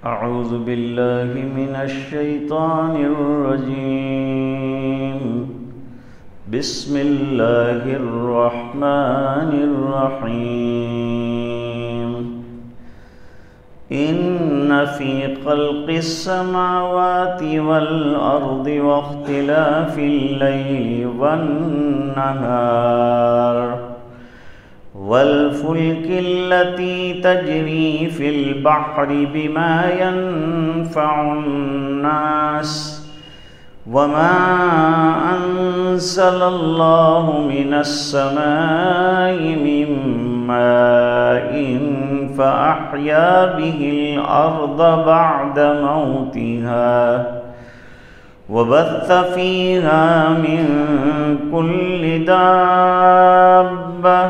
أعوذ بالله من الشيطان الرجيم. بسم الله الرحمن الرحيم. إن في خلق السماوات والأرض واختلاف الليل والنهار والفلك التي تجري في البحر بما ينفع الناس وما أنزل الله من السماء من ماء فأحيا به الأرض بعد موتها وبث فيها من كل دابة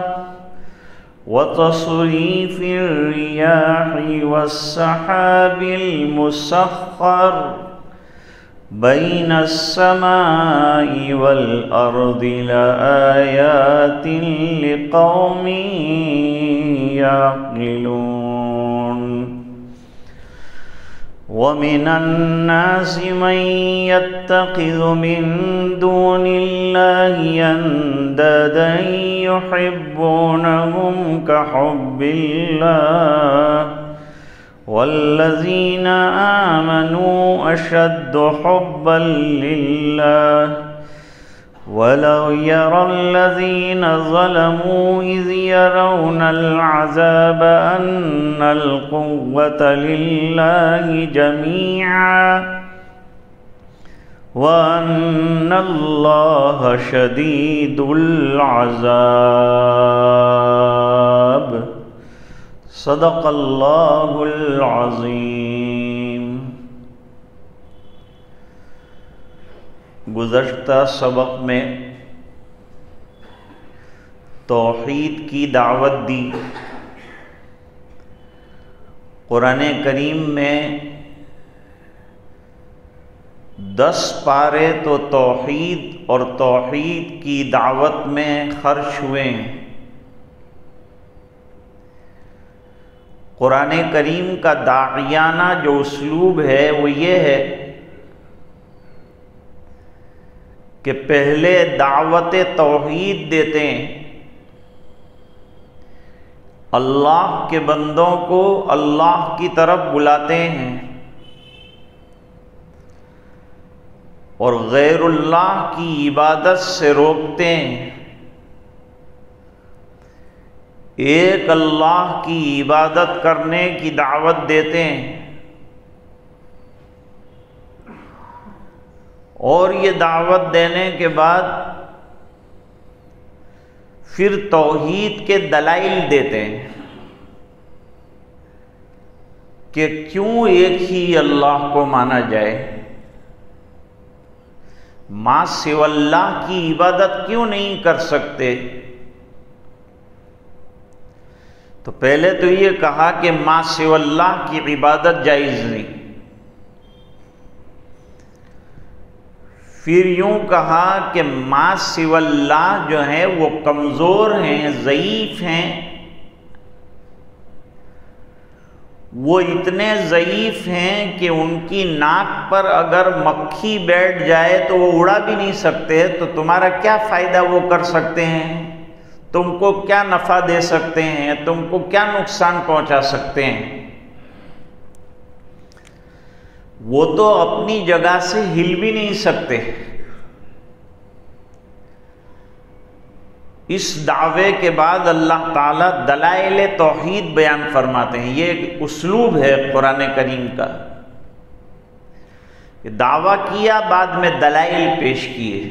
وتصريف الرياح والسحاب المسخر بين السماء والأرض لآيات لقوم يعقلون. ومن الناس من يتخذ من دون الله أندادا يحبونهم كحب الله والذين آمنوا أشد حبا لله ولو يرى الذين ظلموا إذ يرون العذاب أن القوة لله جميعا وأن الله شديد العذاب. صدق اللہ العظیم. گزشتہ سبق میں توحید کی دعوت دی. قرآن کریم میں 10 پارے تو توحید اور توحید کی دعوت میں خرچ ہوئے ہیں. قرآن کریم کا داعیانہ جو اسلوب ہے وہ یہ ہے کہ پہلے دعوت توحید دیتے ہیں، اللہ کے بندوں کو اللہ کی طرف بلاتے ہیں اور غیر اللہ کی عبادت سے روکتے ہیں. ایک اللہ کی عبادت کرنے کی دعوت دیتے ہیں اور یہ دعوت دینے کے بعد پھر توحید کے دلائل دیتے ہیں کہ کیوں ایک ہی اللہ کو مانا جائے، ماں سوى اللہ کی عبادت کیوں نہیں کر سکتے. تو پہلے تو یہ کہا کہ ماں سوى اللہ کی عبادت جائز نہیں، پھر یوں کہا کہ ماں سوى اللہ جو ہیں وہ کمزور ہیں، ضعیف ہیں، وہ اتنے ضعیف ہیں کہ ان کی ناک پر اگر مکھی بیٹھ جائے تو وہ اڑا بھی نہیں سکتے، تو تمہارا کیا فائدہ وہ کر سکتے ہیں؟ تم کو کیا نفع دے سکتے ہیں؟ تم کو کیا نقصان پہنچا سکتے ہیں؟ وہ تو اپنی جگہ سے ہل بھی نہیں سکتے. اس دعوے کے بعد اللہ تعالیٰ دلائل توحید بیان فرماتے ہیں. یہ ایک اسلوب ہے قرآن کریم کا. دعویٰ کیا، بعد میں دلائل پیش کیے.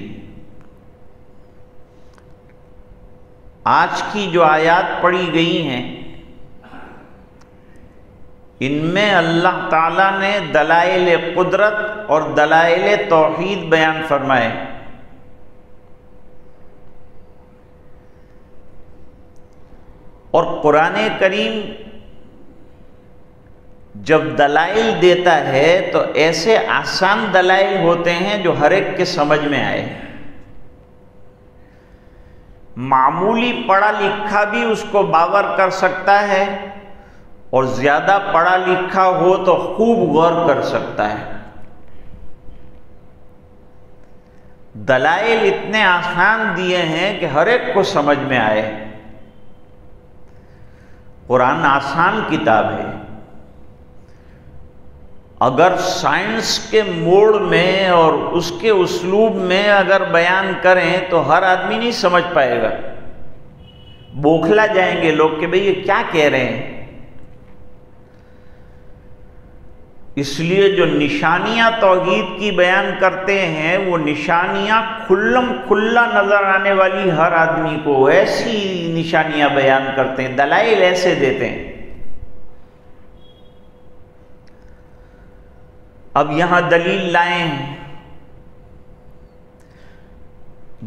آج کی جو آیات پڑھی گئی ہیں ان میں اللہ تعالیٰ نے دلائل قدرت اور دلائل توحید بیان فرمائے. اور قرآن کریم جب دلائل دیتا ہے تو ایسے آسان دلائل ہوتے ہیں جو ہر ایک کے سمجھ میں آئے. معمولی پڑھا لکھا بھی اس کو باور کر سکتا ہے اور زیادہ پڑھا لکھا ہو تو خوب غور کر سکتا ہے۔ دلائل اتنے آسان دیے ہیں کہ ہر ایک کو سمجھ میں آئے۔ قرآن آسان کتاب ہے، اگر سائنس کے موڑ میں اور اس کے اسلوب میں اگر بیان کریں تو ہر آدمی نہیں سمجھ پائے گا، بوکھلا جائیں گے لوگ کہ بھئی یہ کیا کہہ رہے ہیں۔ اس لیے جو نشانیاں توحید کی بیان کرتے ہیں وہ نشانیاں کھلم کھلا نظر آنے والی ہر آدمی کو ایسی نشانیاں بیان کرتے ہیں، دلائل ایسے دیتے ہیں۔ اب یہاں دلیل لائے ہیں،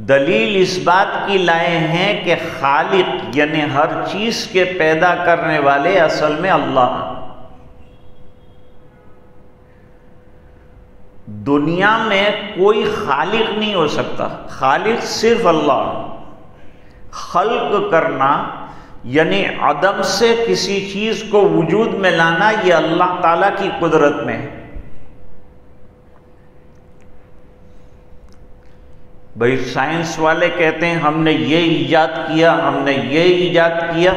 دلیل اس بات کی لائے ہیں کہ خالق یعنی ہر چیز کے پیدا کرنے والے اصل میں اللہ ہیں۔ دنیا میں کوئی خالق نہیں ہو سکتا، خالق صرف اللہ۔ خلق کرنا یعنی عدم سے کسی چیز کو وجود میں لانا، یہ اللہ تعالیٰ کی قدرت میں ہے۔ بھئی سائنس والے کہتے ہیں ہم نے یہ ایجاد کیا، ہم نے یہ ایجاد کیا،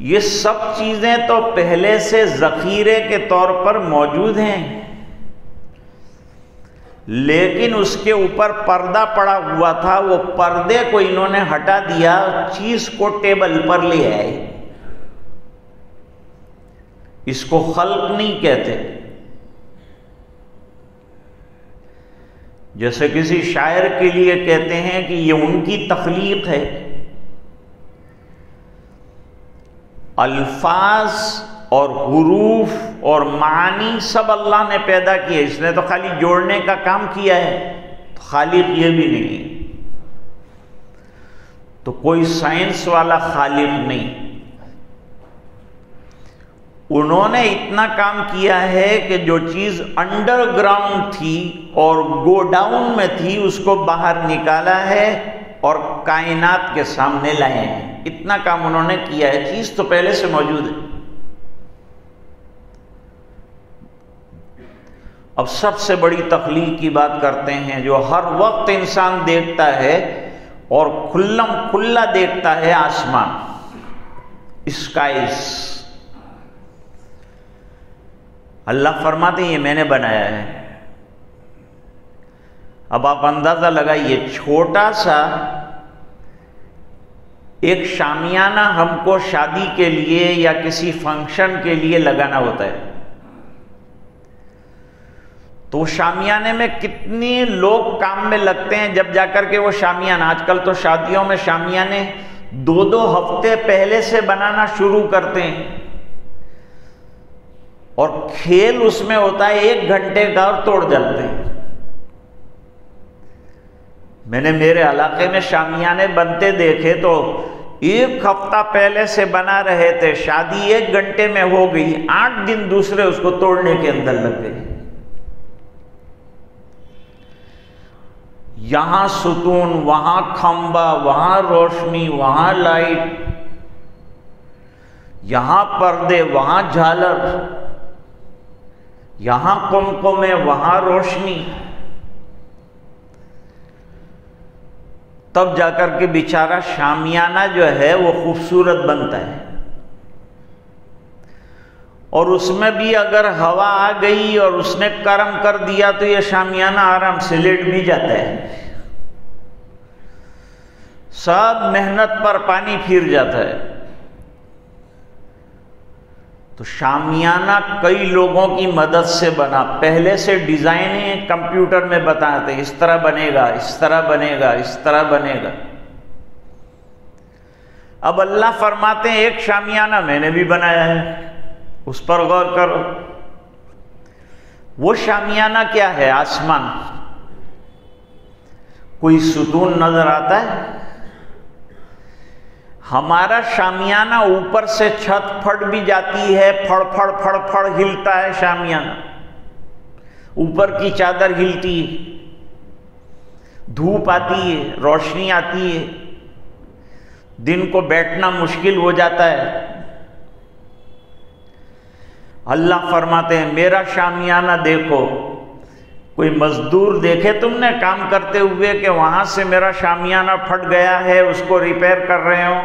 یہ سب چیزیں تو پہلے سے ذخیرے کے طور پر موجود ہیں، لیکن اس کے اوپر پردہ پڑا ہوا تھا، وہ پردے کو انہوں نے ہٹا دیا، چیز کو ٹیبل پر لے آئے۔ اس کو خلق نہیں کہتے۔ جیسے کسی شاعر کے لیے کہتے ہیں کہ یہ ان کی تخلیق ہے، الفاظ اور حروف اور معانی سب اللہ نے پیدا کیے، اس نے تو خالی جوڑنے کا کام کیا ہے، تو خالق یہ بھی نہیں ہے۔ تو کوئی سائنس والا خالق نہیں، انہوں نے اتنا کام کیا ہے کہ جو چیز انڈر گراؤنڈ تھی اور گو ڈاؤن میں تھی اس کو باہر نکالا ہے اور کائنات کے سامنے لائے ہیں، اتنا کام انہوں نے کیا ہے، چیز تو پہلے سے موجود ہے۔ اب سب سے بڑی تخلیق کی بات کرتے ہیں جو ہر وقت انسان دیکھتا ہے اور کھلم کھلا دیکھتا ہے، آسمان، اسکائز۔ اللہ فرماتے ہیں یہ میں نے بنایا ہے۔ اب آپ اندازہ لگائیے، چھوٹا سا ایک شامیانہ ہم کو شادی کے لیے یا کسی فنکشن کے لیے لگانا ہوتا ہے، تو شامیانے میں کتنے لوگ کام میں لگتے ہیں جب جا کر کے وہ شامیانہ، آج کل تو شادیوں میں شامیانے 2 ہفتے پہلے سے بنانا شروع کرتے ہیں، اور کھیل اس میں ہوتا ہے 1 گھنٹے کا اور توڑ جاتے ہیں۔ میں نے میرے علاقے میں شامیانے بنتے دیکھے تو 1 ہفتہ پہلے سے بنا رہے تھے، شادی 1 گھنٹے میں ہو گئی، 8 دن دوسرے اس کو توڑنے کے اندر لگ گئے۔ یہاں ستون، وہاں کھمبا، وہاں روشنی، وہاں لائٹ، یہاں پردے، وہاں جھالر، یہاں قمقمے، وہاں روشنی، تب جا کر کے بیچارہ شامیانہ جو ہے وہ خوبصورت بنتا ہے۔ اور اس میں بھی اگر ہوا آ گئی اور اس نے کرم کر دیا تو یہ شامیانہ آرام سے لیٹ بھی جاتا ہے، سب محنت پر پانی پھر جاتا ہے۔ تو شامیانہ کئی لوگوں کی مدد سے بنا، پہلے سے ڈیزائنیں کمپیوٹر میں بتاتے اس طرح بنے گا، اس طرح بنے گا، اس طرح بنے گا۔ اب اللہ فرماتے ہیں ایک شامیانہ میں نے بھی بنایا ہے، اس پر غور کرو۔ وہ شامیانہ کیا ہے؟ آسمان۔ کوئی ستون نظر آتا ہے؟ ہمارا شامیانہ اوپر سے چھت پھٹ بھی جاتی ہے، پھڑ پھڑ پھڑ پھڑ ہلتا ہے شامیانہ، اوپر کی چادر ہلتی ہے، دھوپ آتی ہے، روشنی آتی ہے، دن کو بیٹھنا مشکل ہو جاتا ہے، اللہ فرماتے ہیں میرا شامیانہ دیکھو، کوئی مزدور دیکھے تم نے کام کرتے ہوئے کہ وہاں سے میرا شامیانہ پھٹ گیا ہے، اس کو ریپیئر کر رہے ہو؟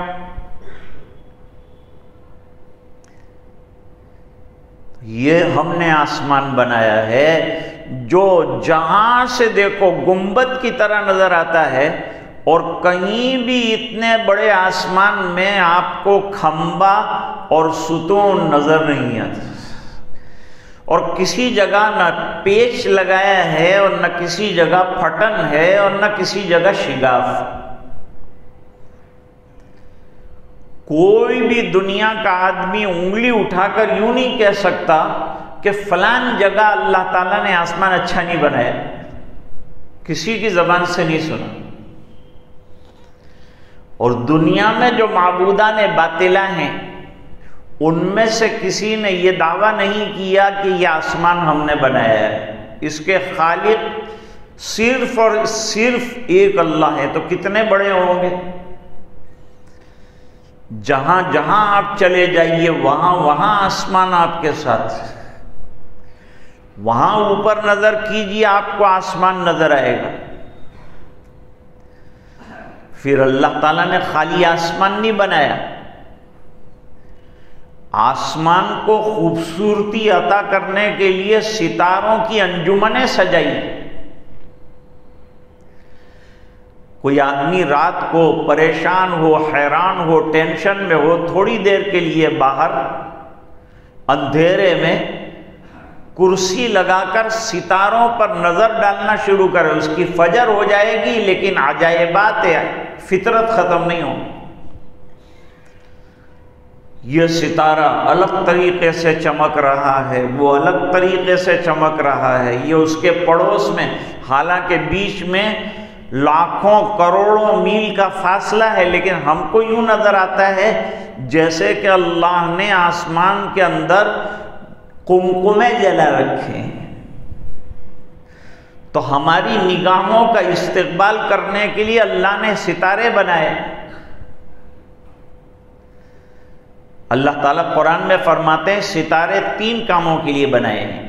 یہ ہم نے آسمان بنایا ہے جو جہاں سے دیکھو گنبد کی طرح نظر آتا ہے، اور کہیں بھی اتنے بڑے آسمان میں آپ کو کھمبا اور ستون نظر نہیں آتا، اور کسی جگہ نہ پیچ لگایا ہے اور نہ کسی جگہ پھٹن ہے اور نہ کسی جگہ شگاف۔ کوئی بھی دنیا کا آدمی انگلی اٹھا کر یوں نہیں کہہ سکتا کہ فلان جگہ اللہ تعالیٰ نے آسمان اچھا نہیں بنایا، کسی کی زبان سے نہیں سنا۔ اور دنیا میں جو معبودان باطلہ ہیں ان میں سے کسی نے یہ دعویٰ نہیں کیا کہ یہ آسمان ہم نے بنایا ہے، اس کے خالق صرف اور صرف ایک اللہ ہے۔ تو کتنے بڑے ہوں گے؟ جہاں جہاں آپ چلے جائیے وہاں وہاں آسمان آپ کے ساتھ، وہاں اوپر نظر کیجیے آپ کو آسمان نظر آئے گا۔ پھر اللہ تعالیٰ نے خالی آسمان نہیں بنایا، آسمان کو خوبصورتی عطا کرنے کے لیے ستاروں کی انجمنیں سجائی۔ کوئی آدمی رات کو پریشان ہو، حیران ہو، ٹینشن میں ہو، تھوڑی دیر کے لیے باہر اندھیرے میں کرسی لگا کر ستاروں پر نظر ڈالنا شروع کرے، اس کی فجر ہو جائے گی لیکن عجائبات فطرت ختم نہیں ہو۔ یہ ستارہ الگ طریقے سے چمک رہا ہے، وہ الگ طریقے سے چمک رہا ہے، یہ اس کے پڑوس میں، حالانکہ بیچ میں لاکھوں کروڑوں میل کا فاصلہ ہے، لیکن ہم کو یوں نظر آتا ہے جیسے کہ اللہ نے آسمان کے اندر قمقمے جلا رکھے ہیں۔ تو ہماری نگاہوں کا استقبال کرنے کے لیے اللہ نے ستارے بنائے۔ اللہ تعالیٰ قرآن میں فرماتے ہیں ستارے 3 کاموں کے لیے بنائے ہیں۔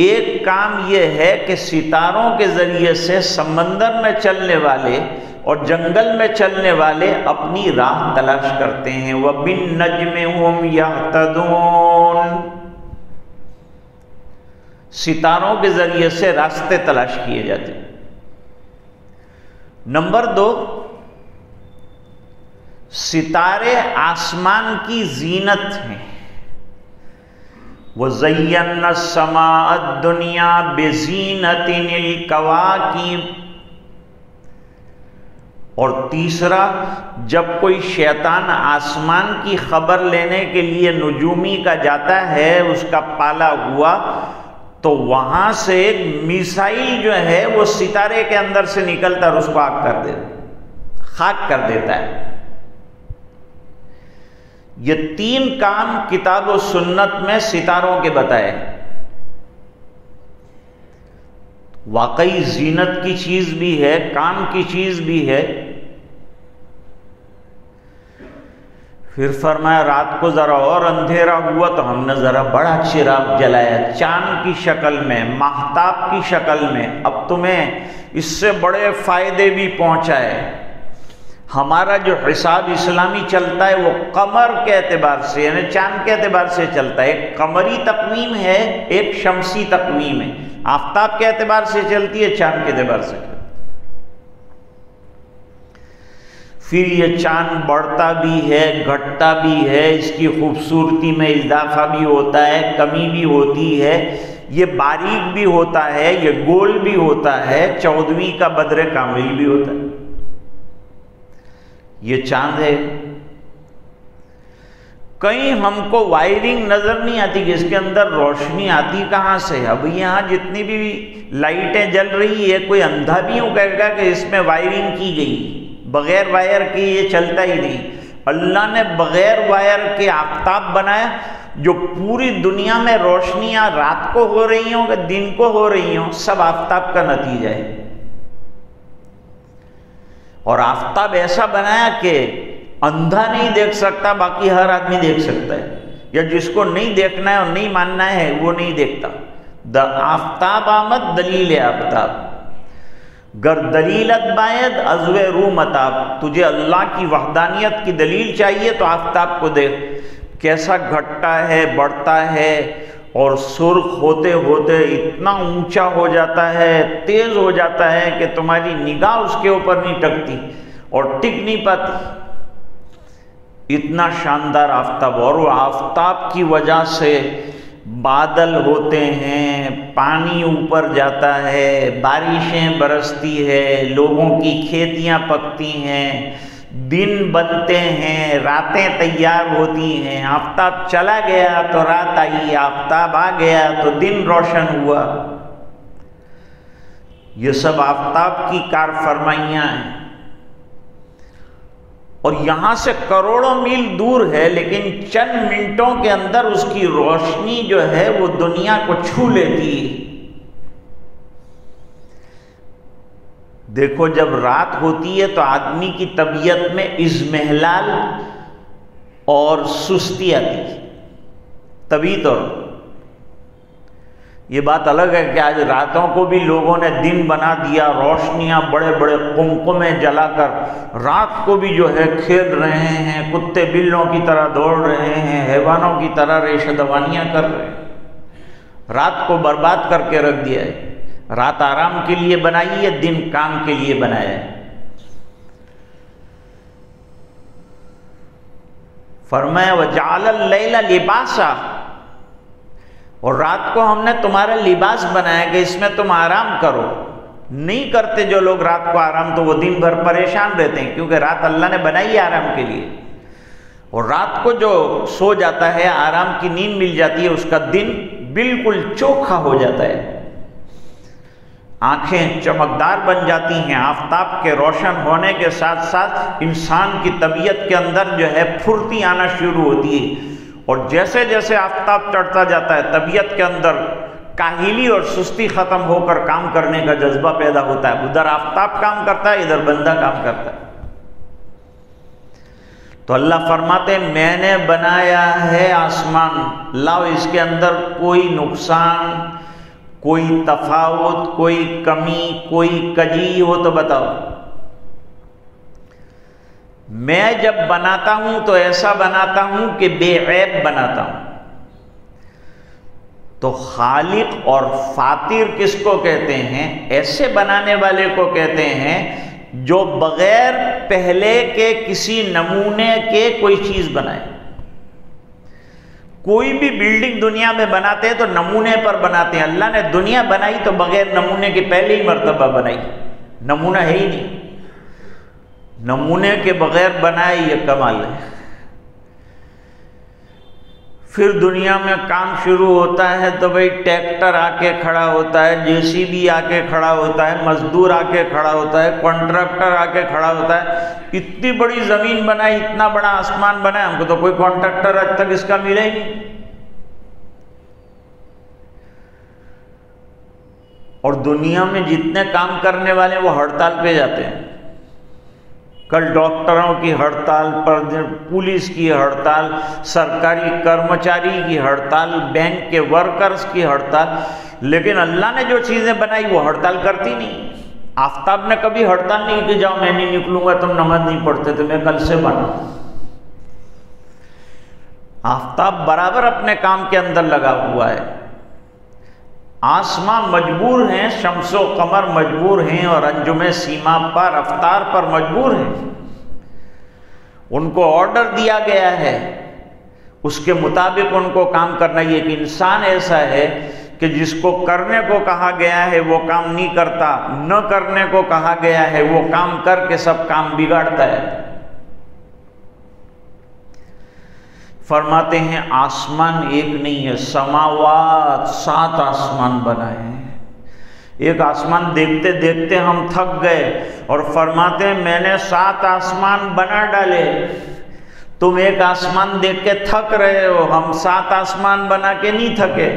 ایک کام یہ ہے کہ ستاروں کے ذریعے سے سمندر میں چلنے والے اور جنگل میں چلنے والے اپنی راہ تلاش کرتے ہیں۔ وَبِالنَّجْمِ هُمْ يَهْتَدُونَ، ستاروں کے ذریعے سے راستے تلاش کیے جاتے ہیں۔ نمبر 2، ستارے آسمان کی زینت ہیں۔ وَزَيَّنَّا السَّمَاءَ الدُّنْيَا بِزِينَةٍ الْكَوَاكِبِ، اور تیسرا، جب کوئی شیطان آسمان کی خبر لینے کے لیے نجومی کا جاتا ہے، اس کا پالا ہوا، تو وہاں سے ایک میسائل جو ہے وہ ستارے کے اندر سے نکلتا اور اس کو خاک کر دیتا ہے۔ یہ 3 کام کتاب و سنت میں ستاروں کے بتائے۔ واقعی زینت کی چیز بھی ہے، کام کی چیز بھی ہے۔ پھر فرمایا رات کو ذرا اور اندھیرا ہوا تو ہم نے ذرا بڑا چراغ جلایا، چاند کی شکل میں، ماہتاب کی شکل میں۔ اب تمہیں اس سے بڑے فائدے بھی پہنچائے۔ ہمارا جو حساب اسلامی چلتا ہے وہ قمر کے اعتبار سے، یعنی چاند کے اعتبار سے چلتا ہے۔ ایک قمری تقویم ہے، ایک شمسی تقویم ہے۔ آفتاب کے اعتبار سے چلتی ہے، چاند کے اعتبار سے چلتی ہے۔ پھر یہ چاند بڑھتا بھی ہے، گھٹتا بھی ہے، اس کی خوبصورتی میں اضافہ بھی ہوتا ہے، کمی بھی ہوتی ہے، یہ باریک بھی ہوتا ہے، یہ گول بھی ہوتا ہے، 14ویں کا بدر کامل بھی ہوتا ہے۔ یہ چاند ہے۔ کہیں ہم کو وائرنگ نظر نہیں آتی کہ اس کے اندر روشنی آتی کہاں سے۔ اب یہاں جتنی بھی لائٹیں جل رہی ہے، کوئی اندھا بھی یوں کہے گا کہ اس میں وائرنگ کی گئی، بغیر وائر کی یہ چلتا ہی نہیں۔ اللہ نے بغیر وائر کے آفتاب بنایا جو پوری دنیا میں روشنیاں رات کو ہو رہی ہوں کہ دن کو ہو رہی ہوں، سب آفتاب کا نتیجہ ہے۔ اور آفتاب ایسا بنایا کہ اندھا نہیں دیکھ سکتا، باقی ہر آدمی دیکھ سکتا ہے۔ یا جس کو نہیں دیکھنا ہے اور نہیں ماننا ہے وہ نہیں دیکھتا. آفتاب آمد دلیل آفتاب، گر دلیلت باید ازو رو متاب. تجھے اللہ کی وحدانیت کی دلیل چاہیے تو آفتاب کو دیکھ، کیسا گھٹتا ہے، بڑھتا ہے، اور سرخ ہوتے ہوتے اتنا اونچا ہو جاتا ہے، تیز ہو جاتا ہے کہ تمہاری نگاہ اس کے اوپر نہیں ٹکتی اور ٹک نہیں پاتی. اتنا شاندار آفتاب. اور وہ آفتاب کی وجہ سے بادل ہوتے ہیں، پانی اوپر جاتا ہے، بارشیں برستی ہے، لوگوں کی کھیتیاں پکتی ہیں، دن بنتے ہیں، راتیں تیار ہوتی ہیں. آفتاب چلا گیا تو رات آئی، آفتاب آ گیا تو دن روشن ہوا. یہ سب آفتاب کی کار فرمائیاں ہیں. اور یہاں سے کروڑوں میل دور ہے، لیکن چند منٹوں کے اندر اس کی روشنی جو ہے وہ دنیا کو چھو لیتی ہے. دیکھو جب رات ہوتی ہے تو آدمی کی طبیعت میں اضمحلال اور سستی آتی ہے، طبی طور. یہ بات الگ ہے کہ آج راتوں کو بھی لوگوں نے دن بنا دیا، روشنیاں بڑے بڑے قمقمے جلا کر رات کو بھی جو ہے کھیل رہے ہیں، کتے بلوں کی طرح دوڑ رہے ہیں، حیوانوں کی طرح ریشہ دوانیاں کر رہے ہیں. رات کو برباد کر کے رکھ دیا ہے. رات آرام کے لیے بنائی ہے، دن کام کے لیے بنایا ہے. فرمایا وَجَعَلَ اللَّيْلَ لِبَاسًا، اور رات کو ہم نے تمہارا لباس بنایا کہ اس میں تم آرام کرو. نہیں کرتے جو لوگ رات کو آرام تو وہ دن بھر پریشان رہتے ہیں، کیونکہ رات اللہ نے بنائی ہے آرام کے لیے. اور رات کو جو سو جاتا ہے، آرام کی نیند مل جاتی ہے، اس کا دن بالکل چوکھا ہو جاتا ہے، آنکھیں چمکدار بن جاتی ہیں. آفتاب کے روشن ہونے کے ساتھ ساتھ انسان کی طبیعت کے اندر جو ہے پھرتی آنا شروع ہوتی ہے. اور جیسے جیسے آفتاب چڑھتا جاتا ہے طبیعت کے اندر کاہلی اور سستی ختم ہو کر کام کرنے کا جذبہ پیدا ہوتا ہے. ادھر آفتاب کام کرتا ہے، ادھر بندہ کام کرتا ہے. تو اللہ فرماتے ہیں میں نے بنایا ہے آسمان، لاؤ اس کے اندر کوئی نقصان، کوئی تفاوت، کوئی کمی، کوئی کجی ہو تو بتاؤ. میں جب بناتا ہوں تو ایسا بناتا ہوں کہ بے عیب بناتا ہوں. تو خالق اور فاطر کس کو کہتے ہیں؟ ایسے بنانے والے کو کہتے ہیں جو بغیر پہلے کے کسی نمونے کے کوئی چیز بنائے. کوئی بھی بلڈنگ دنیا میں بناتے ہیں تو نمونے پر بناتے ہیں. اللہ نے دنیا بنائی تو بغیر نمونے کے پہلی مرتبہ بنائی، نمونہ ہے ہی نہیں. نمونے کے بغیر بنائے یہ کمال ہے. پھر دنیا میں کام شروع ہوتا ہے تو بھئی ٹریکٹر آ کے کھڑا ہوتا ہے، جے سی بی آ کے کھڑا ہوتا ہے، مزدور آ کے کھڑا ہوتا ہے، کانٹریکٹر آ کے کھڑا ہوتا ہے. اتنی بڑی زمین بنائی، اتنا بڑا آسمان بنایا، ہم کو تو کوئی کانٹریکٹر آج تک اس کا ملے ہی نہیں. اور دنیا میں جتنے کام کرنے والے وہ ہڑتال پہ جاتے ہیں. کل ڈاکٹروں کی ہڑتال پر، پولیس کی ہڑتال، سرکاری کرمچاری کی ہڑتال، بینک کے ورکرز کی ہڑتال. لیکن اللہ نے جو چیزیں بنائی وہ ہڑتال کرتی نہیں. آفتاب نے کبھی ہڑتال نہیں کہ جاؤ میں نہیں نکلوں گا، تم نماز نہیں پڑھتے تو میں کل سے بنا. آفتاب برابر اپنے کام کے اندر لگا ہوا ہے. آسمان مجبور ہیں، شمس و قمر مجبور ہیں، اور انجم سیما پر افطار پر مجبور ہیں. ان کو آرڈر دیا گیا ہے، اس کے مطابق ان کو کام کرنا. یہ ایک انسان ایسا ہے کہ جس کو کرنے کو کہا گیا ہے وہ کام نہیں کرتا، نہ کرنے کو کہا گیا ہے وہ کام کر کے سب کام بگاڑتا ہے. فرماتے ہیں آسمان ایک نہیں ہے، سماوات 7 آسمان بنائے ہیں. ایک آسمان دیکھتے دیکھتے ہم تھک گئے اور فرماتے ہیں میں نے 7 آسمان بنا ڈالے. تم ایک آسمان دیکھ کے تھک رہے ہو، ہم 7 آسمان بنا کے نہیں تھکے.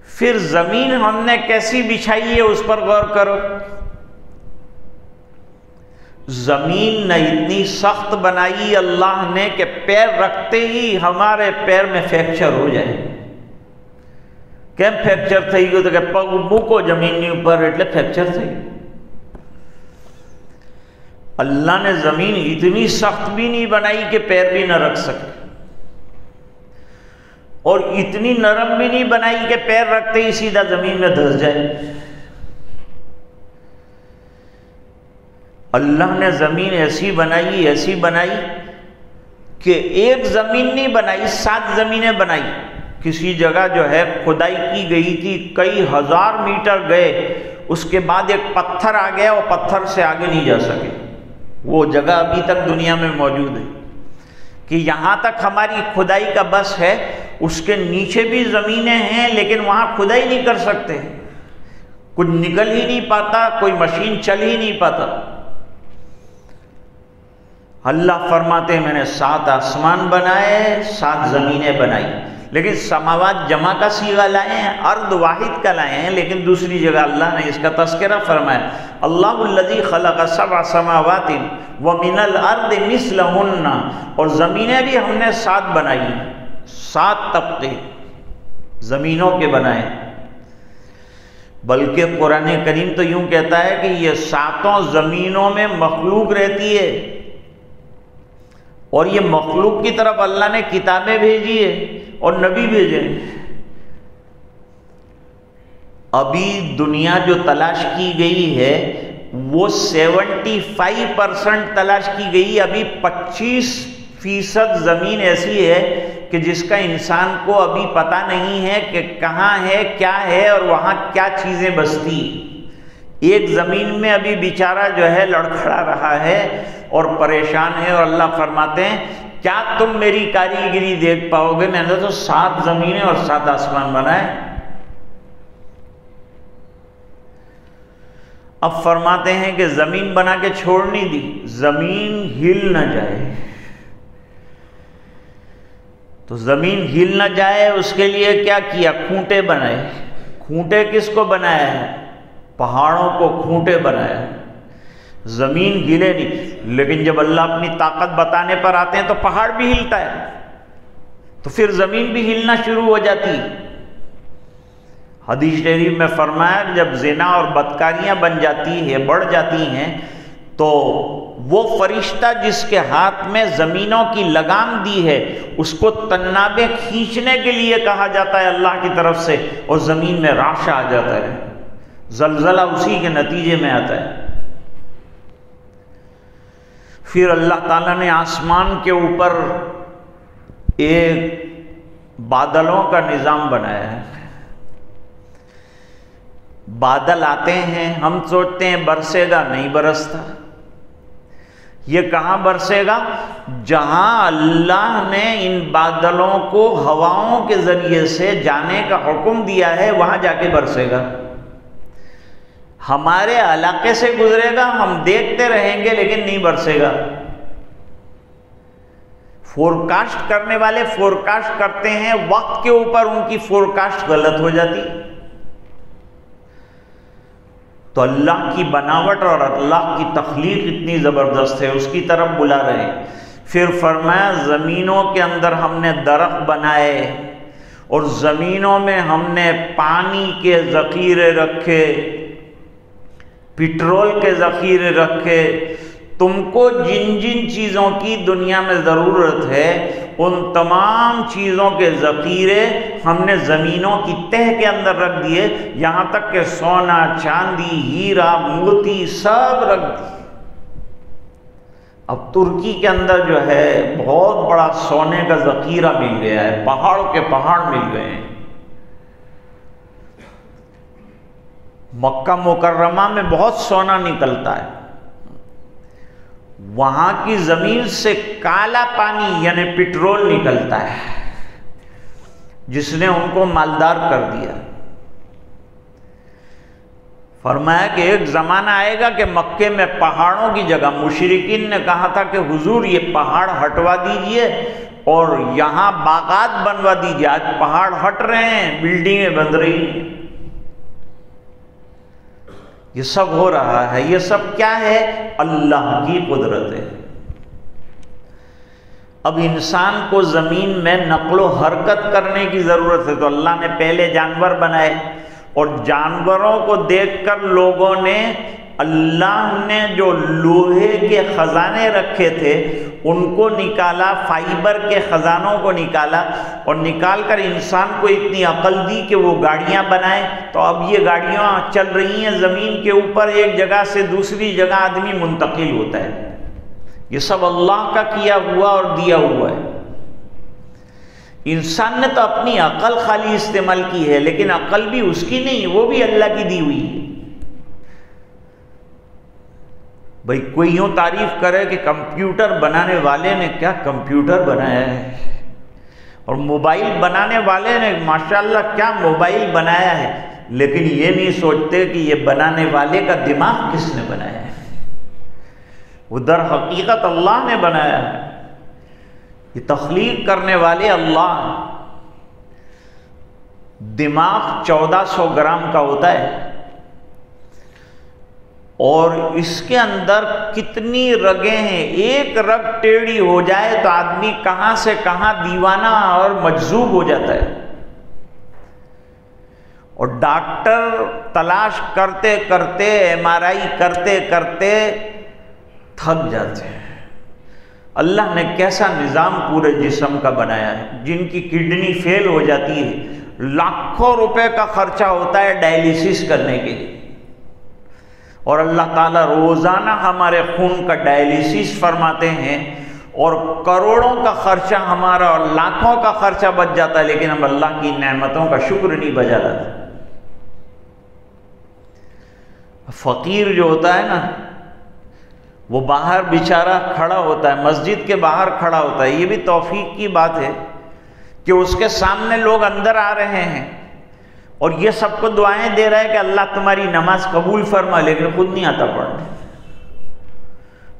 پھر زمین ہم نے کیسی بچھائی ہے اس پر غور کرو. زمین نہ اتنی سخت بنائی اللہ نے کہ پیر رکھتے ہی ہمارے پیر میں فریکچر ہو جائے. કેમ ફ્રેક્ચર થઈ ગયું તો કે પગ મૂકો જમીનની ઉપર એટલે ફ્રેક્ચર થઈ ગયું. اللہ نے زمین اتنی سخت بھی نہیں بنائی کہ پیر بھی نہ رکھ سکے اور اتنی نرم بھی نہیں بنائی کہ پیر رکھتے ہی سیدھا زمین میں دھس جائے. اللہ نے زمین ایسی بنائی کہ ایک زمین نہیں بنائی، 7 زمینیں بنائی. کسی جگہ جو ہے کھدائی کی گئی تھی، کئی ہزار میٹر گئے، اس کے بعد ایک پتھر آ گیا، وہ پتھر سے آگے نہیں جا سکے. وہ جگہ ابھی تک دنیا میں موجود ہے کہ یہاں تک ہماری کھدائی کا بس ہے، اس کے نیچے بھی زمینیں ہیں لیکن وہاں کھدائی نہیں کر سکتے، کچھ نکل ہی نہیں پاتا، کوئی مشین چل ہی نہیں پاتا. اللہ فرماتے ہیں میں نے 7 آسمان بنائے، 7 زمینیں بنائی، لیکن سماوات جمع کا صیغہ لائے ہیں، ارض واحد کا لائے ہیں. لیکن دوسری جگہ اللہ نے اس کا تذکرہ فرمایا، اللہ الذی خلق 7 سماوات ومن الارض مثلہن، اور زمینیں بھی ہم نے 7 بنائی، 7 طبقے زمینوں کے بنائے. بلکہ قرآن کریم تو یوں کہتا ہے کہ یہ 7 زمینوں میں مخلوق رہتی ہے، اور یہ مخلوق کی طرف اللہ نے کتابیں بھیجی ہے اور نبی بھیجے. ابھی دنیا جو تلاش کی گئی ہے وہ 75% تلاش کی گئی. ابھی 25% زمین ایسی ہے کہ جس کا انسان کو ابھی پتہ نہیں ہے کہ کہاں ہے، کیا ہے، اور وہاں کیا چیزیں بستی. ایک زمین میں ابھی بیچارہ جو ہے لڑکھڑا رہا ہے اور پریشان ہے، اور اللہ فرماتے ہیں کیا تم میری کاریگری دیکھ پاؤ گے؟ میں نے تو 7 زمینیں اور 7 آسمان بنائے. اب فرماتے ہیں کہ زمین بنا کے چھوڑ نہیں دی، زمین ہل نہ جائے. تو زمین ہل نہ جائے اس کے لیے کیا کیا؟ کھونٹے بنائے. کھونٹے کس کو بنایا ہے؟ پہاڑوں کو کھونٹے بنایا. زمین ہلے نہیں، لیکن جب اللہ اپنی طاقت بتانے پر آتے ہیں تو پہاڑ بھی ہلتا ہے، تو پھر زمین بھی ہلنا شروع ہو جاتی. حدیث شریف میں فرمایا جب زنا اور بدکاریاں بن جاتی ہیں، بڑھ جاتی ہیں، تو وہ فرشتہ جس کے ہاتھ میں زمینوں کی لگام دی ہے اس کو تنابیں کھینچنے کے لیے کہا جاتا ہے اللہ کی طرف سے، اور زمین میں رعشہ آ جاتا ہے، زلزلہ اسی کے نتیجے میں آتا ہے. پھر اللہ تعالیٰ نے آسمان کے اوپر ایک بادلوں کا نظام بنایا ہے. بادل آتے ہیں، ہم سوچتے ہیں برسے گا، نہیں برستا. یہ کہاں برسے گا؟ جہاں اللہ نے ان بادلوں کو ہواؤں کے ذریعے سے جانے کا حکم دیا ہے وہاں جا کے برسے گا. ہمارے علاقے سے گزرے گا، ہم دیکھتے رہیں گے لیکن نہیں برسے گا. فورکاسٹ کرنے والے فورکاسٹ کرتے ہیں، وقت کے اوپر ان کی فورکاسٹ غلط ہو جاتی. تو اللہ کی بناوٹ اور اللہ کی تخلیق اتنی زبردست ہے، اس کی طرف بلا رہے ہیں. پھر فرمایا زمینوں کے اندر ہم نے درخت بنائے، اور زمینوں میں ہم نے پانی کے ذخیرے رکھے، پٹرول کے ذخیرے رکھے. تم کو جن جن چیزوں کی دنیا میں ضرورت ہے ان تمام چیزوں کے ذخیرے ہم نے زمینوں کی تہ کے اندر رکھ دیے، یہاں تک کہ سونا، چاندی، ہیرا، موتی سب رکھ دی. اب ترکی کے اندر جو ہے بہت بڑا سونے کا ذخیرہ مل گیا ہے، پہاڑوں کے پہاڑ مل گئے ہیں. مکہ مکرمہ میں بہت سونا نکلتا ہے، وہاں کی زمین سے کالا پانی یعنی پٹرول نکلتا ہے جس نے ان کو مالدار کر دیا. فرمایا کہ ایک زمانہ آئے گا کہ مکے میں پہاڑوں کی جگہ مشرکین نے کہا تھا کہ حضور یہ پہاڑ ہٹوا دیجئے اور یہاں باغات بنوا دیجئے. آج پہاڑ ہٹ رہے ہیں، بلڈنگیں بن رہی ہیں. یہ سب ہو رہا ہے. یہ سب کیا ہے؟ اللہ کی قدرت ہے۔ اب انسان کو زمین میں نقل و حرکت کرنے کی ضرورت ہے، تو اللہ نے پہلے جانور بنائے، اور جانوروں کو دیکھ کر لوگوں نے اللہ نے جو لوہے کے خزانے رکھے تھے ان کو نکالا، فائبر کے خزانوں کو نکالا، اور نکال کر انسان کو اتنی عقل دی کہ وہ گاڑیاں بنائے۔ تو اب یہ گاڑیاں چل رہی ہیں زمین کے اوپر، ایک جگہ سے دوسری جگہ آدمی منتقل ہوتا ہے۔ یہ سب اللہ کا کیا ہوا اور دیا ہوا ہے۔ انسان نے تو اپنی عقل خالی استعمال کی ہے، لیکن عقل بھی اس کی نہیں، وہ بھی اللہ کی دی ہوئی ہے۔ بھئی کوئی یوں تعریف کرے کہ کمپیوٹر بنانے والے نے کیا کمپیوٹر بنایا ہے، اور موبائل بنانے والے نے ماشاءاللہ کیا موبائل بنایا ہے، لیکن یہ نہیں سوچتے کہ یہ بنانے والے کا دماغ کس نے بنایا ہے۔ وہ در حقیقت اللہ نے بنایا ہے، یہ تخلیق کرنے والے اللہ ہیں۔ دماغ 1400 گرام کا ہوتا ہے، اور اس کے اندر کتنی رگیں ہیں، ایک رگ ٹیڑھی ہو جائے تو آدمی کہاں سے کہاں دیوانہ اور مجذوب ہو جاتا ہے، اور ڈاکٹر تلاش کرتے کرتے، MRI کرتے کرتے تھک جاتے ہیں۔ اللہ نے کیسا نظام پورے جسم کا بنایا ہے، جن کی کڈنی فیل ہو جاتی ہے لاکھوں روپے کا خرچہ ہوتا ہے ڈائلیسس کرنے کے لیے، اور اللہ تعالیٰ روزانہ ہمارے خون کا ڈائلیسس فرماتے ہیں، اور کروڑوں کا خرچہ ہمارا اور لاکھوں کا خرچہ بچ جاتا ہے، لیکن ہم اللہ کی نعمتوں کا شکر نہیں بجا لاتے۔ فقیر جو ہوتا ہے نا، وہ باہر بیچارہ کھڑا ہوتا ہے، مسجد کے باہر کھڑا ہوتا ہے، یہ بھی توفیق کی بات ہے کہ اس کے سامنے لوگ اندر آ رہے ہیں اور یہ سب کو دعائیں دے رہا ہے کہ اللہ تمہاری نماز قبول فرما، لیکن خود نہیں آتا پڑھنے۔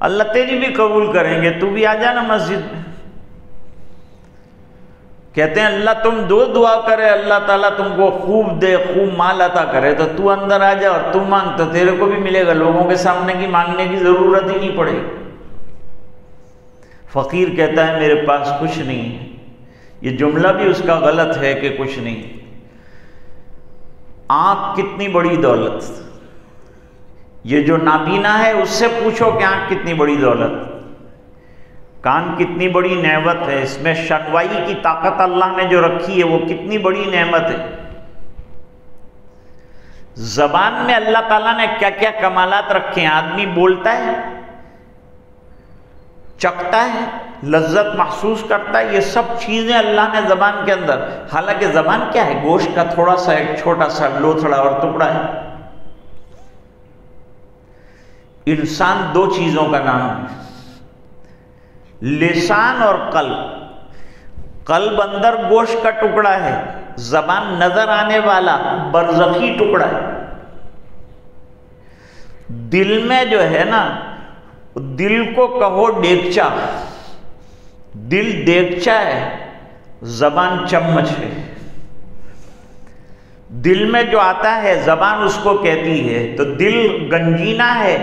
اللہ تیری بھی قبول کریں گے، تو بھی آ جانا مسجد میں۔ کہتے ہیں اللہ تم دعا کرے، اللہ تعالیٰ تم کو خوب دے، خوب مال عطا کرے، تو تو اندر آ جا اور تو مانگ، تو تیرے کو بھی ملے گا، لوگوں کے سامنے کی مانگنے کی ضرورت ہی نہیں پڑے گی۔ فقیر کہتا ہے میرے پاس کچھ نہیں ہے، یہ جملہ بھی اس کا غلط ہے کہ کچھ نہیں۔ آنکھ کتنی بڑی دولت، یہ جو نابینا ہے اس سے پوچھو کہ آنکھ کتنی بڑی دولت، کان کتنی بڑی نعمت ہے، اس میں شنوائی کی طاقت اللہ نے جو رکھی ہے وہ کتنی بڑی نعمت ہے۔ زبان میں اللہ تعالیٰ نے کیا کیا کمالات رکھے ہیں، آدمی بولتا ہے، چکھتا ہے، لذت محسوس کرتا ہے، یہ سب چیزیں اللہ نے زبان کے اندر، حالانکہ زبان کیا ہے، گوشت کا تھوڑا سا ایک چھوٹا سا لوتھڑا اور ٹکڑا ہے۔ انسان دو چیزوں کا نام ہے، لسان اور قلب۔ قلب اندر گوشت کا ٹکڑا ہے، زبان نظر آنے والا برزخی ٹکڑا ہے۔ دل میں جو ہے نا، دل کو کہو دیگچا، دل دیگچا ہے، زبان چمچ ہے۔ دل میں جو آتا ہے زبان اس کو کہتی ہے، تو دل گنجینا ہے،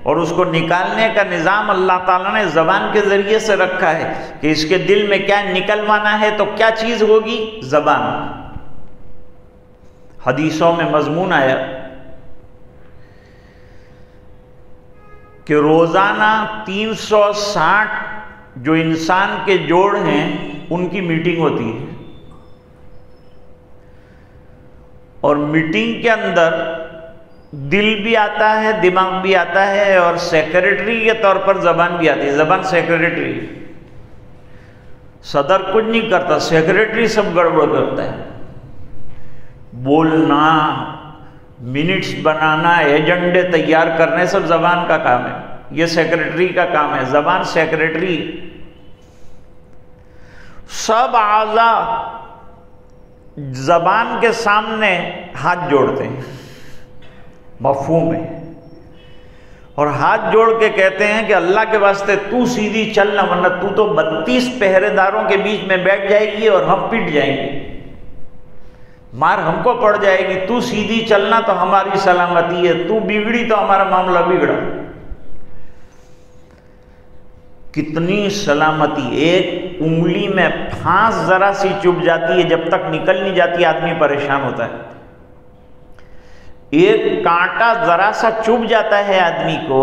اور اس کو نکالنے کا نظام اللہ تعالیٰ نے زبان کے ذریعے سے رکھا ہے کہ اس کے دل میں کیا نکلوانا ہے، تو کیا چیز ہوگی، زبان۔ حدیثوں میں مضمون آیا کہ روزانہ 360 جو انسان کے جوڑ ہیں ان کی میٹنگ ہوتی ہے، اور میٹنگ کے اندر دل بھی آتا ہے، دماغ بھی آتا ہے، اور سیکریٹری کے طور پر زبان بھی آتی ہے۔ زبان سیکریٹری، صدر کچھ نہیں کرتا، سیکریٹری سب گڑبڑ کرتا ہے۔ بولنا، منٹس بنانا، ایجنڈے تیار کرنے، سب زبان کا کام ہے، یہ سیکریٹری کا کام ہے۔ زبان سیکریٹری، سب اعضاء زبان کے سامنے ہاتھ جوڑتے ہیں، مفہوم ہے، اور ہاتھ جوڑ کے کہتے ہیں کہ اللہ کے واسطے تو سیدھی چلنا، ورنہ تو 32 پہرے داروں کے بیچ میں بیٹھ جائے گی اور ہم پٹ جائیں گے، مار ہم کو پڑ جائے گی، تو سیدھی چلنا تو ہماری سلامتی ہے، تو بگڑی تو ہمارا معاملہ بگڑا۔ کتنی سلامتی، ایک انگلی میں پھانس ذرا سی چبھ جاتی ہے، جب تک نکل نہیں جاتی آدمی پریشان ہوتا ہے۔ ایک کانٹا ذرا سا چبھ جاتا ہے آدمی کو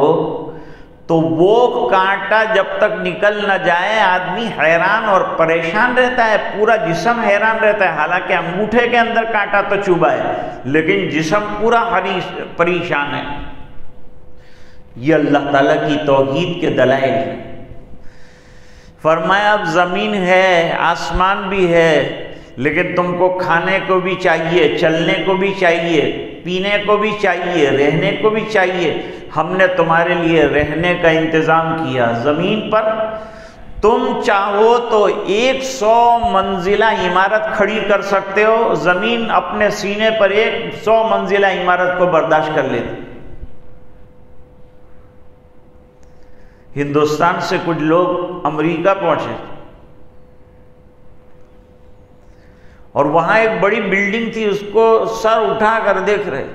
تو وہ کانٹا جب تک نکل نہ جائے آدمی حیران اور پریشان رہتا ہے، پورا جسم حیران رہتا ہے۔ حالانکہ انگوٹھے کے اندر کانٹا تو چبھا ہے لیکن جسم پورا پریشان ہے۔ یہ اللہ تعالیٰ کی توحید کے دلائل ہیں۔ فرمایا اب زمین ہے، آسمان بھی ہے، لیکن تم کو کھانے کو بھی چاہیے، چلنے کو بھی چاہیے، پینے کو بھی چاہیے، رہنے کو بھی چاہیے۔ ہم نے تمہارے لیے رہنے کا انتظام کیا زمین پر۔ تم چاہو تو 100 منزلہ عمارت کھڑی کر سکتے ہو، زمین اپنے سینے پر 100 منزلہ عمارت کو برداشت کر لیتی۔ ہندوستان سے کچھ لوگ امریکہ پہنچے اور وہاں ایک بڑی بلڈنگ تھی، اس کو سر اٹھا کر دیکھ رہے۔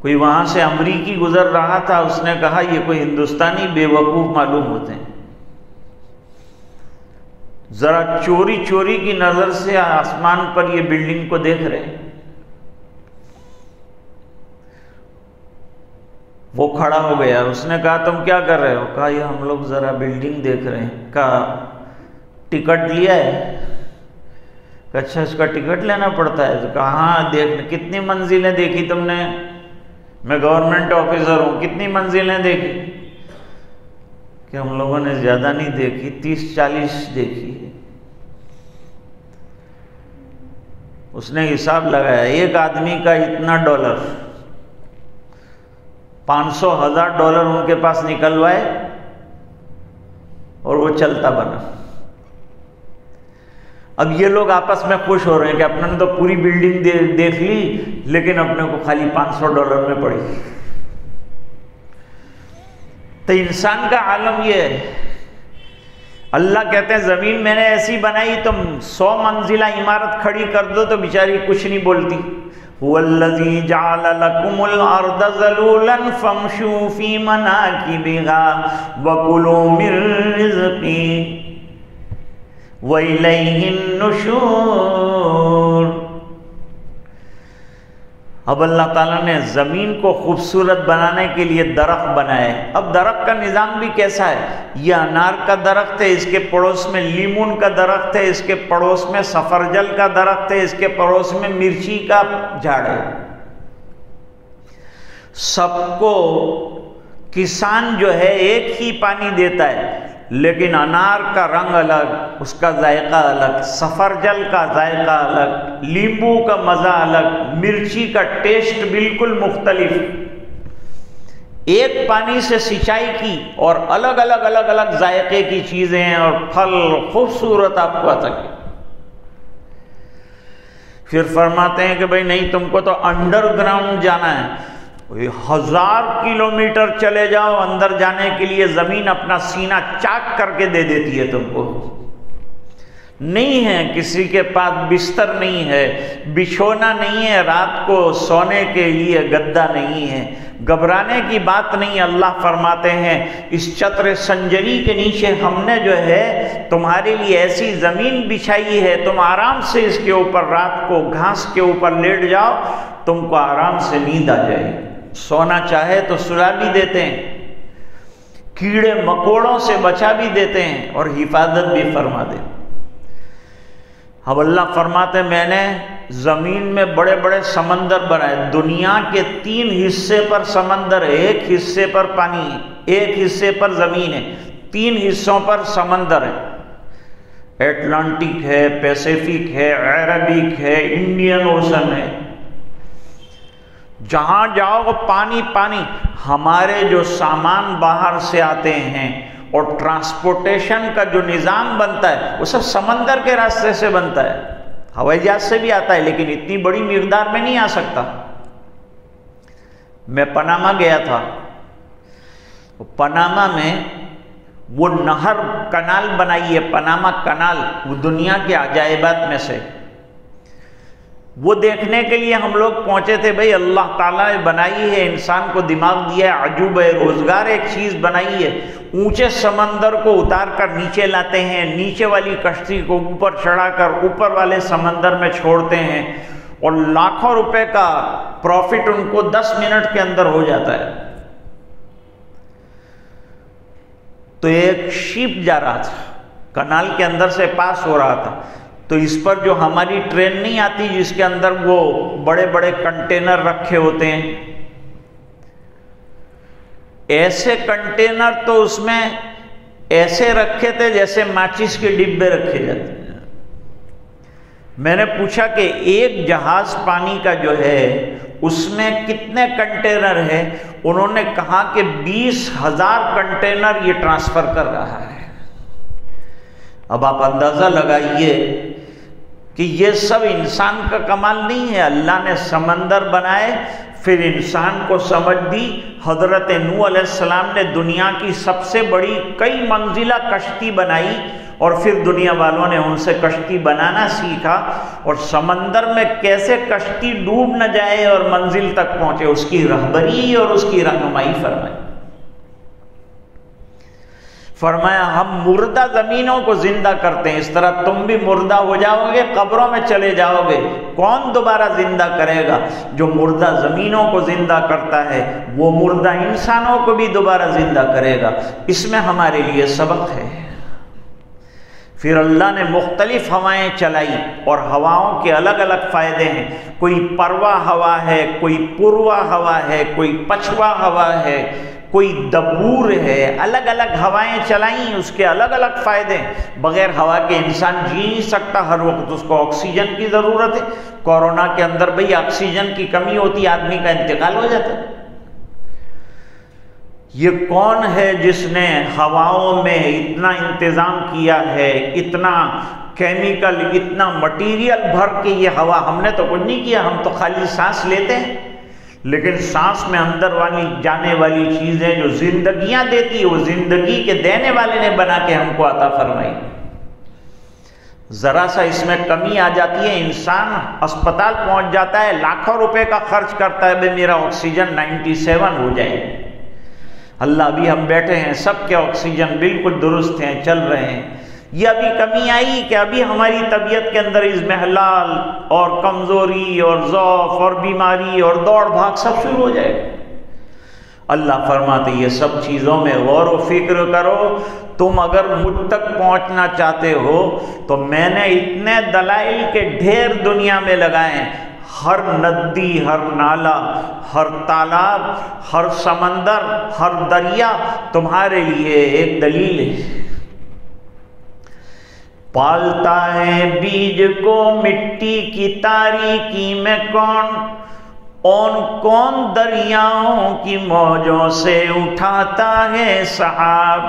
کوئی وہاں سے امریکی گزر رہا تھا، اس نے کہا یہ کوئی ہندوستانی بے وقوف معلوم ہوتے ہیں، ذرا چوری چوری کی نظر سے آسمان پر یہ بلڈنگ کو دیکھ رہے ہیں۔ وہ کھڑا ہو گیا، اس نے کہا تم کیا کر رہے ہو؟ کہا یہ ہم لوگ ذرا بلڈنگ دیکھ رہے ہیں۔ کہا ٹکٹ لیا ہے؟ کہ اچھا اس کا ٹکٹ لینا پڑتا ہے؟ تو کہا ہاں دیکھ، کتنی منزلیں دیکھی تم نے؟ میں گورنمنٹ آفیسر ہوں، کتنی منزلیں دیکھی؟ کہ ہم لوگوں نے زیادہ نہیں دیکھی، 30-40 دیکھی ہے۔ اس نے حساب لگایا، ایک آدمی کا اتنا ڈالر، 500,000 ڈالر ان کے پاس نکلوائے اور وہ چلتا بنا۔ اب یہ لوگ آپس میں خوش ہو رہے ہیں کہ اپنے نے تو پوری بلڈنگ دیکھ لی لیکن اپنے کو خالی 500 ڈالر میں پڑی۔ تو انسان کا عالم یہ ہے۔ اللہ کہتے ہیں زمین میں نے ایسی بنائی، تم 100 منزلہ عمارت کھڑی کر دو تو بیچاری کچھ نہیں بولتی۔ هو الذی جعل لکم الارض ذلولا فامشوا فی مناکبها وکلوا من رزقہ وَإِلَيْهِ النُّشُورُ۔ اب اللہ تعالیٰ نے زمین کو خوبصورت بنانے کے لیے درخت بنائے۔ اب درخت کا نظام بھی کیسا ہے؟ یہ انار کا درخت ہے، اس کے پڑوس میں لیمون کا درخت ہے، اس کے پڑوس میں سفرجل کا درخت ہے، اس کے پڑوس میں مرچی کا جھاڑ ہے۔ سب کو کسان جو ہے ایک ہی پانی دیتا ہے، لیکن انار کا رنگ الگ، اس کا ذائقہ الگ، سفرجل کا ذائقہ الگ، لیمبو کا مزہ الگ، مرچی کا ٹیسٹ بالکل مختلف۔ ایک پانی سے سینچائی کی اور الگ الگ ذائقے کی چیزیں ہیں اور پھل خوبصورت آپ کو آتا ہے۔ پھر فرماتے ہیں کہ بھائی نہیں، تم کو تو انڈر گراؤنڈ جانا ہے، 1000 کلومیٹر چلے جاؤ اندر جانے کے لیے، زمین اپنا سینہ چاک کر کے دے دیتی ہے تم کو۔ نہیں ہے کسی کے پاس بستر نہیں ہے، بچھونا نہیں ہے، رات کو سونے کے لیے گدا نہیں ہے، گھبرانے کی بات نہیں۔ اللہ فرماتے ہیں اس چتر سنجری کے نیچے ہم نے جو ہے تمہارے لیے ایسی زمین بچھائی ہے، تم آرام سے اس کے اوپر رات کو گھاس کے اوپر لیٹ جاؤ، تم کو آرام سے نیند آ جائے۔ سونا چاہے تو سلا بھی دیتے ہیں، کیڑے مکوڑوں سے بچا بھی دیتے ہیں اور حفاظت بھی فرما دیتے ہیں۔ اب اللہ فرماتے ہیں میں نے زمین میں بڑے بڑے سمندر بنائے، دنیا کے 3 حصے پر سمندر ہے، 1 حصے پر پانی ہے، 1 حصے پر زمین ہے، 3 حصوں پر سمندر ہے۔ اٹلانٹک ہے، پیسیفک ہے، عربک ہے، انڈین اوشن ہے، جہاں جاؤ پانی پانی۔ ہمارے جو سامان باہر سے آتے ہیں اور ٹرانسپورٹیشن کا جو نظام بنتا ہے وہ سب سمندر کے راستے سے بنتا ہے، ہوائی جہاز سے بھی آتا ہے لیکن اتنی بڑی مقدار میں نہیں آ سکتا۔ میں پاناما گیا تھا، پاناما میں وہ نہر کنال بنائی ہے، پاناما کنال، وہ دنیا کے عجائبات میں سے۔ وہ دیکھنے کے لیے ہم لوگ پہنچے تھے. بھئی اللہ تعالیٰ نے بنائی ہے، انسان کو دماغ دیا ہے، عجوبہ روزگار ایک چیز بنائی ہے. اونچے سمندر کو اتار کر نیچے لاتے ہیں، نیچے والی کشتی کو اوپر چڑھا کر اوپر والے سمندر میں چھوڑتے ہیں، اور لاکھوں روپے کا پروفٹ ان کو 10 منٹ کے اندر ہو جاتا ہے. تو ایک شپ جا رہا تھا، کنال کے اندر سے پاس ہو رہا تھا. تو اس پر جو ہماری ٹرین نہیں آتی جس کے اندر وہ بڑے بڑے کنٹینر رکھے ہوتے ہیں، ایسے کنٹینر تو اس میں ایسے رکھے تھے جیسے ماچس کے ڈبے رکھے جاتے ہیں. میں نے پوچھا کہ ایک جہاز پانی کا جو ہے اس میں کتنے کنٹینر ہیں؟ انہوں نے کہا کہ 20,000 کنٹینر یہ ٹرانسفر کر رہا ہے. اب آپ اندازہ لگائیے کہ یہ سب انسان کا کمال نہیں ہے. اللہ نے سمندر بنائے، پھر انسان کو سمجھ دی. حضرت نوح علیہ السلام نے دنیا کی سب سے بڑی کئی منزلہ کشتی بنائی، اور پھر دنیا والوں نے ان سے کشتی بنانا سیکھا، اور سمندر میں کیسے کشتی ڈوب نہ جائے اور منزل تک پہنچے اس کی رہبری اور اس کی رہنمائی فرمائی. فرمایا ہم مردہ زمینوں کو زندہ کرتے ہیں، اس طرح تم بھی مردہ ہو جاؤ گے، قبروں میں چلے جاؤ گے. کون دوبارہ زندہ کرے گا؟ جو مردہ زمینوں کو زندہ کرتا ہے وہ مردہ انسانوں کو بھی دوبارہ زندہ کرے گا. اس میں ہمارے لیے سبق ہے. پھر اللہ نے مختلف ہوائیں چلائی، اور ہواؤں کے الگ الگ فائدے ہیں. کوئی پروا ہوا ہے، کوئی پوروا ہوا ہے، کوئی پچھوا ہوا ہے، کوئی دبور ہے. الگ الگ ہوائیں چلائیں، اس کے الگ الگ فائدے. بغیر ہوا کے انسان جی نہیں سکتا، ہر وقت اس کو آکسیجن کی ضرورت ہے. کورونا کے اندر بھئی آکسیجن کی کمی ہوتی، آدمی کا انتقال ہو جاتا ہے. یہ کون ہے جس نے ہواؤں میں اتنا انتظام کیا ہے، اتنا کیمیکل، اتنا مٹیریل بھر کے یہ ہوا؟ ہم نے تو کچھ نہیں کیا، ہم تو خالی سانس لیتے ہیں. لیکن سانس میں اندر والی جانے والی چیزیں جو زندگیاں دیتی، وہ زندگی کے دینے والے نے بنا کے ہم کو عطا فرمائی. ذرا سا اس میں کمی آ جاتی ہے، انسان اسپتال پہنچ جاتا ہے، لاکھوں روپے کا خرچ کرتا ہے، بے میرا آکسیجن 97 ہو جائے. اللہ ابھی ہم بیٹھے ہیں، سب کے آکسیجن بالکل درست ہیں، چل رہے ہیں. یہ ابھی کمی آئی کہ ابھی ہماری طبیعت کے اندر اضمحلال اور کمزوری اور ضعف اور بیماری اور دوڑ بھاگ سب شروع ہو جائے گا. اللہ فرماتے یہ سب چیزوں میں غور و فکر کرو. تم اگر مجھ تک پہنچنا چاہتے ہو تو میں نے اتنے دلائل کے ڈھیر دنیا میں لگائے ہیں. ہر ندی، ہر نالا، ہر تالاب، ہر سمندر، ہر دریا تمہارے لیے ایک دلیل ہے. پالتا ہے بیج کو مٹی کی تاریکی میں کون دریاؤں کی موجوں سے اٹھاتا ہے سحاب.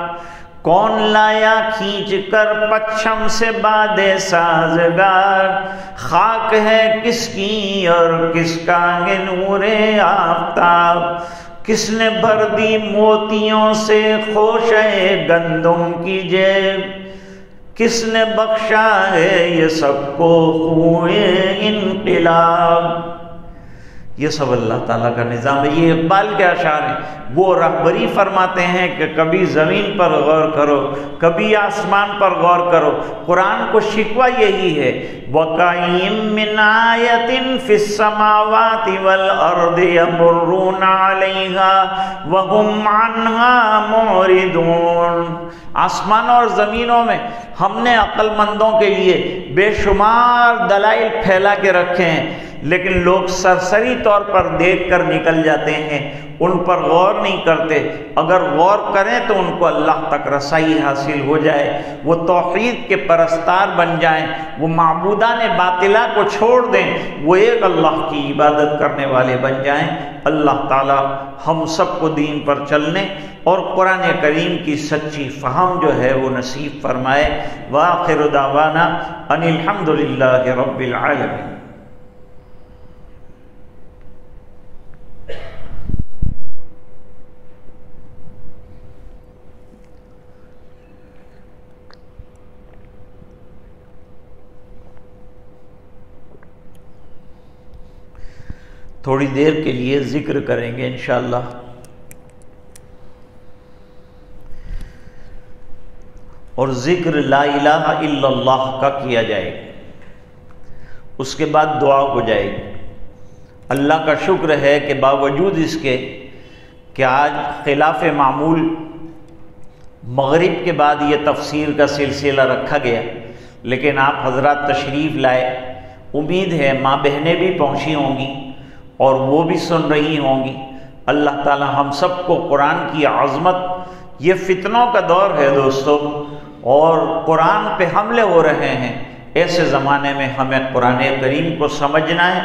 کون لایا کھینچ کر پچھم سے باد سازگار. خاک ہے کس کی اور کس کا ہے نور آفتاب. کس نے بھر دی موتیوں سے خوشے گندم کی جیب. کس نے بخشا ہے یہ سب کو خوئے انقلاب. یہ سب اللہ تعالیٰ کا نظام ہے. یہ اقبال کے اشعار ہیں. وہ رہبری فرماتے ہیں کہ کبھی زمین پر غور کرو، کبھی آسمان پر غور کرو. قرآن کو شکوہ یہی ہے، وَقَيِّم مِّنْ آیَةٍ فِي السَّمَاوَاتِ وَالْأَرْضِ يَمُرُّونَ عَلَيْهَا وَهُمْ عَنْهَا مُعْرِضُونَ. آسمانوں اور زمینوں میں ہم نے عقل مندوں کے لیے بے شمار دلائل پھیلا کے رکھے ہیں، لیکن لوگ سرسری طور پر دیکھ کر نکل جاتے ہیں، ان پر غور نہیں کرتے. اگر غور کریں تو ان کو اللہ تک رسائی حاصل ہو جائے، وہ توحید کے پرستار بن جائیں، وہ معبودان باطلہ کو چھوڑ دیں، وہ ایک اللہ کی عبادت کرنے والے بن جائیں. اللہ تعالی ہم سب کو دین پر چلنے اور قرآن کریم کی سچی فہم جو ہے وہ نصیب فرمائے. وآخر دعوانا ان الحمد للہ رب العالمین. تھوڑی دیر کے لیے ذکر کریں گے انشاءاللہ۔ اور ذکر لا الہ الا اللہ کا کیا جائے گا، اس کے بعد دعا ہو جائے گی۔ اللہ کا شکر ہے کہ باوجود اس کے کہ آج خلاف معمول مغرب کے بعد یہ تفسیر کا سلسلہ رکھا گیا، لیکن آپ حضرات تشریف لائے، امید ہے ماں بہنیں بھی پہنچی ہوں گی اور وہ بھی سن رہی ہوں گی۔ اللہ تعالی ہم سب کو قرآن کی عظمت، یہ فتنوں کا دور ہے دوستو، اور قرآن پہ حملے ہو رہے ہیں، ایسے زمانے میں ہمیں قرآن کریم کو سمجھنا ہے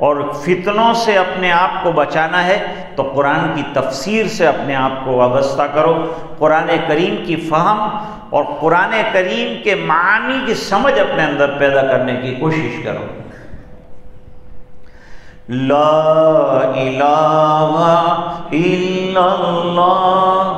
اور فتنوں سے اپنے آپ کو بچانا ہے تو قرآن کی تفسیر سے اپنے آپ کو وابستہ کرو، قرآن کریم کی فہم اور قرآن کریم کے معانی کی سمجھ اپنے اندر پیدا کرنے کی کوشش کرو۔ لا الہ الا اللہ،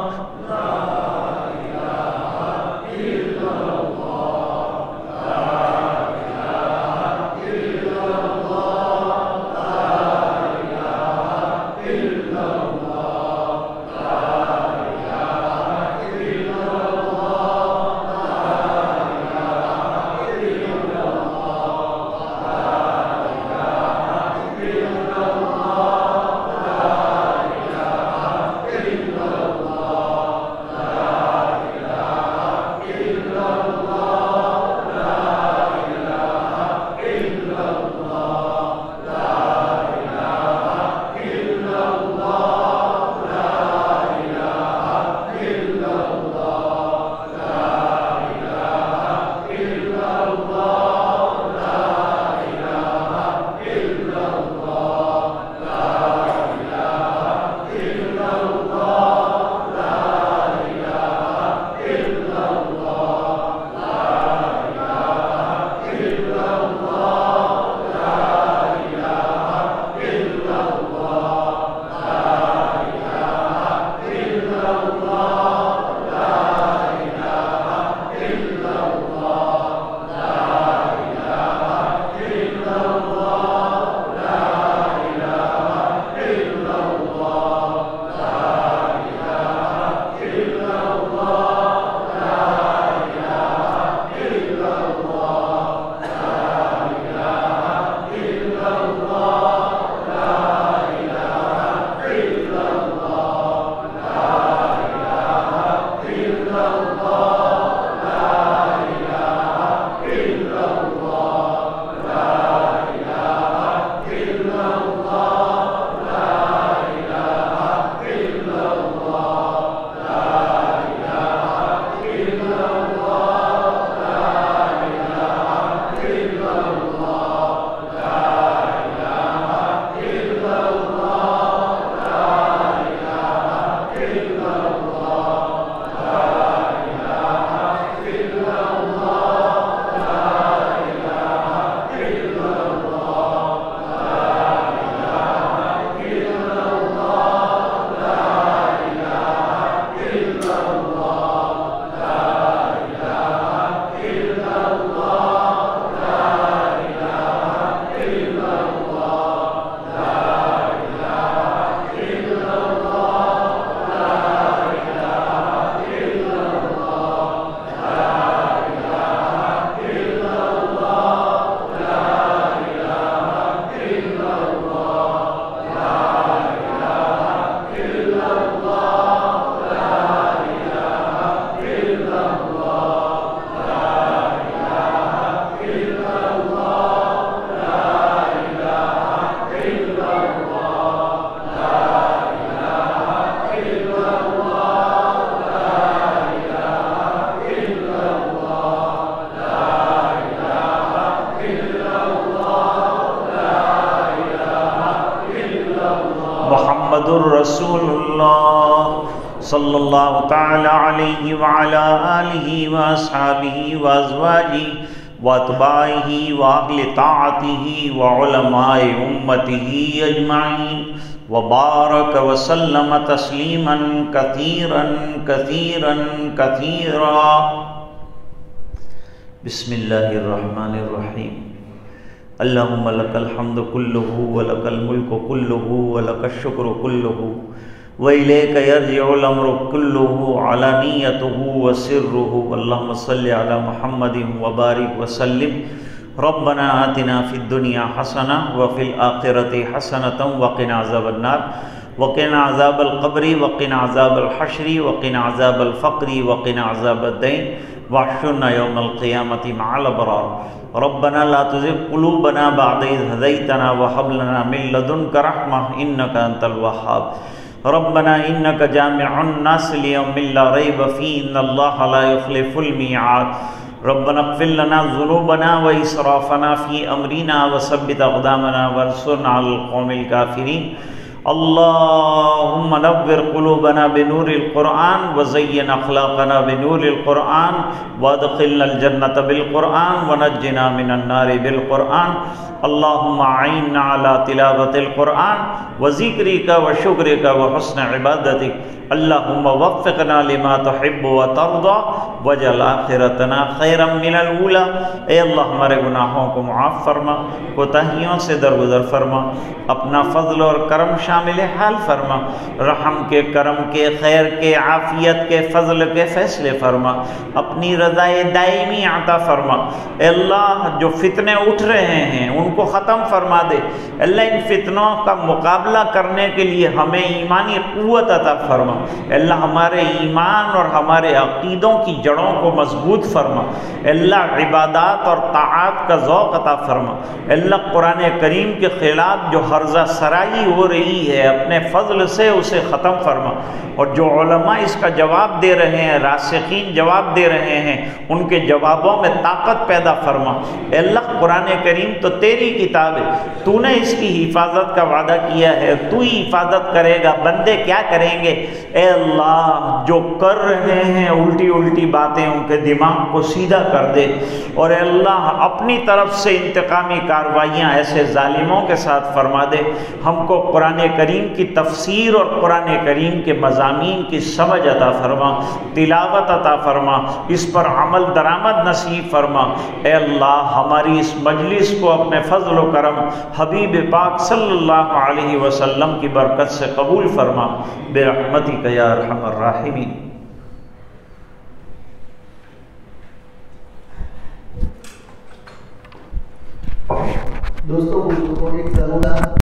محمد الرسول اللہ صلی اللہ تعالی علیہ وعلا آلہ واصحابہ وازواجہ واتباعہ واہل طاعتہ وعلماء امتہ اجمعین وبارک وسلم تسلیما کثیرا کثیرا کثیرا۔ بسم اللہ الرحمن الرحیم۔ اللہم لک الحمد کلہ ولک الملک کلہ ولک الشکر کلہ وإلیک یرجع الامر کلہ علانیتہ وسرہ اللہم صلی علی محمد وبارک وسلم ربنا آتنا فی الدنیا حسنہ وفی الآخرۃ حسنۃ وقنا عذاب النار وقنا عذاب القبر وقنا عذاب الحشر وقنا عذاب الفقر وقنا عذاب الدین واحشرنا یوم القیامۃ مع الابرار ربنا لا تزغ قلوبنا بعد اذ هديتنا وهب لنا من لدنك رحمة انك انت الوهاب ربنا انك جامع الناس ليوم لا ريب فيه ان الله لا يخلف الميعاد ربنا اغفر لنا ذنوبنا واسرافنا في امرنا وثبت اقدامنا وانصرنا على القوم الكافرين اللهم نور قلوبنا بنور القرآن وزين أخلاقنا بنور القرآن وادخلنا الجنة بالقرآن ونجنا من النار بالقرآن اللهم أعنا على تلاوة القرآن وذكرك وشكرك وحسن عبادتك اللهم وفقنا لما تحب وترضى واجعل آخرتنا خيرا من الأولى اے اللہ ہمارے گناہوں کو معاف فرما کوتاہیوں سے درگزر فرما اپنا فضل اور کرم شامل حال فرما رحم کے کرم کے خیر کے عافیت کے فضل کے فیصلے فرما اپنی رضا دائمی عطا فرما اے اللہ جو فتنے اٹھ رہے ہیں ان کو ختم فرما دے اللہ ان فتنوں کا مقابلہ کرنے کے لیے ہمیں ایمانی قوت عطا فرما اللہ ہمارے ایمان اور ہمارے عقیدوں کی جڑوں کو مضبوط فرما اللہ عبادات اور طاعات کا ذوق عطا فرما اللہ قرآن کریم کے خلاف جو حرزہ سرائی ہو رہی ہے اپنے فضل سے اسے ختم فرما اور جو علماء اس کا جواب دے رہے ہیں راسخین جواب دے رہے ہیں ان کے جوابوں میں طاقت پیدا فرما اے اللہ قرآن کریم تو تیری کتاب ہے تو نے اس کی حفاظت کا وعدہ کیا ہے تو ہی حفاظت کرے گا بندے کیا کریں گے اے اللہ جو کر رہے ہیں الٹی الٹی باتیں ان کے دماغ کو سیدھا کر دے اور اے اللہ اپنی طرف سے انتقامی کارروائیاں ایسے ظالموں کے ساتھ فرما دے ہم کو قرآن کریم کی تفسیر اور قرآن کریم کے مضامین کی سمجھ عطا فرما تلاوت عطا فرما اس پر عمل درآمد نصیب فرما اے اللہ ہماری اس مجلس کو اپنے فضل و کرم حبیب پاک صلی اللہ علیہ وسلم کی برکت سے قبول فرما برحمتک یا ارحم الراحمین دوستوں کو ایک ضرورت